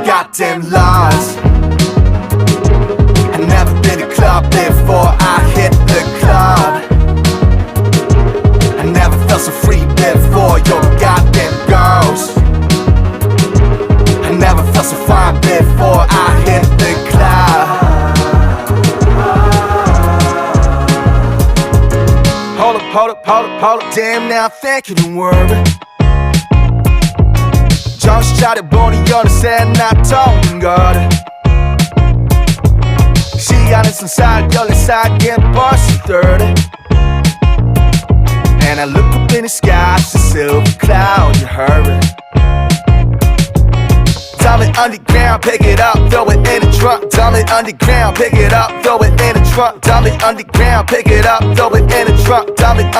goddamn lost. I've never been to a club before I hit the club. I never felt so free before your goddamn girls. I never felt so fine before I hit the club. Hold up, damn now I'm thinking the word. 정신차려 보니 어느새 나 통걸. 시간은 손살 14살에 벌써 30. And I look up in the sky, it's a silver cloud, you heard it. Dump it underground, pick it up, throw it in the trunk. Dump it underground, pick it up, throw it in the trunk. Dump it underground, pick it up, throw it in the trunk. Dump it underground.